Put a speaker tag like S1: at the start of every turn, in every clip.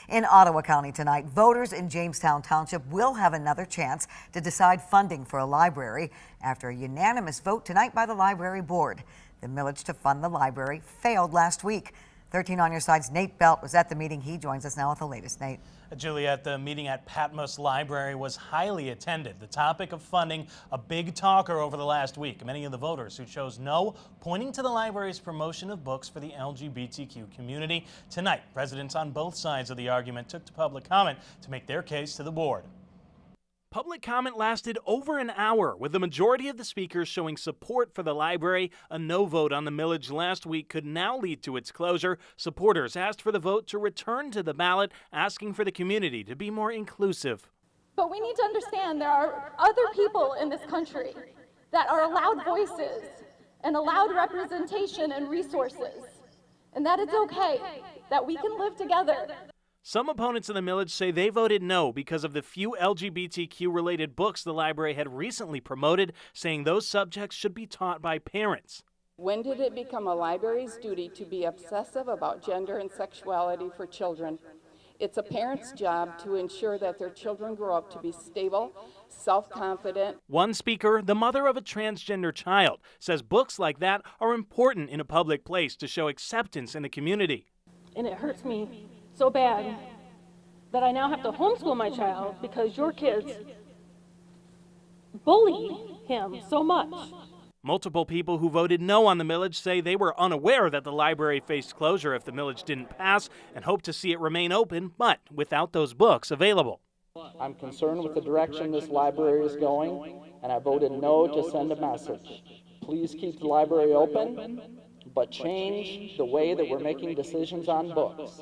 S1: In Ottawa County tonight, voters in Jamestown Township will have another chance to decide funding for a library after a unanimous vote tonight by the library board. The millage to fund the library failed last week. 13 on your side's Nate Belt was at the meeting. He joins us now with the latest. Nate.
S2: Juliet, the meeting at Patmos Library was highly attended. The topic of funding, a big talker over the last week. Many of the voters who chose no, pointing to the library's promotion of books for the LGBTQ community. Tonight, residents on both sides of the argument took to public comment to make their case to the board. Public comment lasted over an hour, with the majority of the speakers showing support for the library. A no vote on the millage last week could now lead to its closure. Supporters asked for the vote to return to the ballot, asking for the community to be more inclusive.
S3: But we need to understand there are other people in this country that are allowed voices and allowed representation and resources, and that it's okay, that we can live together.
S2: Some opponents of the millage say they voted no because of the few LGBTQ-related books the library had recently promoted, saying those subjects should be taught by parents.
S4: When did it become a library's duty to be obsessive about gender and sexuality for children? It's a parent's job to ensure that their children grow up to be stable, self-confident.
S2: One speaker, the mother of a transgender child, says books like that are important in a public place to show acceptance in the community.
S5: And it hurts me so bad that I now have to homeschool my child because your kids bully him so much.
S2: Multiple people who voted no on the millage say they were unaware that the library faced closure if the millage didn't pass and hope to see it remain open, but without those books available.
S6: I'm concerned with the direction this library is going, and I voted no to send a message. Please keep the library open, but change the way that we're making decisions on books.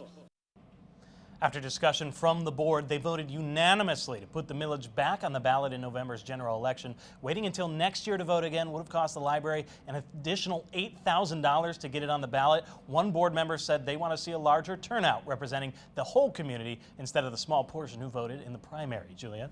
S2: After discussion from the board, they voted unanimously to put the millage back on the ballot in November's general election. Waiting until next year to vote again would have cost the library an additional $8,000 to get it on the ballot. One board member said they want to see a larger turnout representing the whole community instead of the small portion who voted in the primary. Juliet?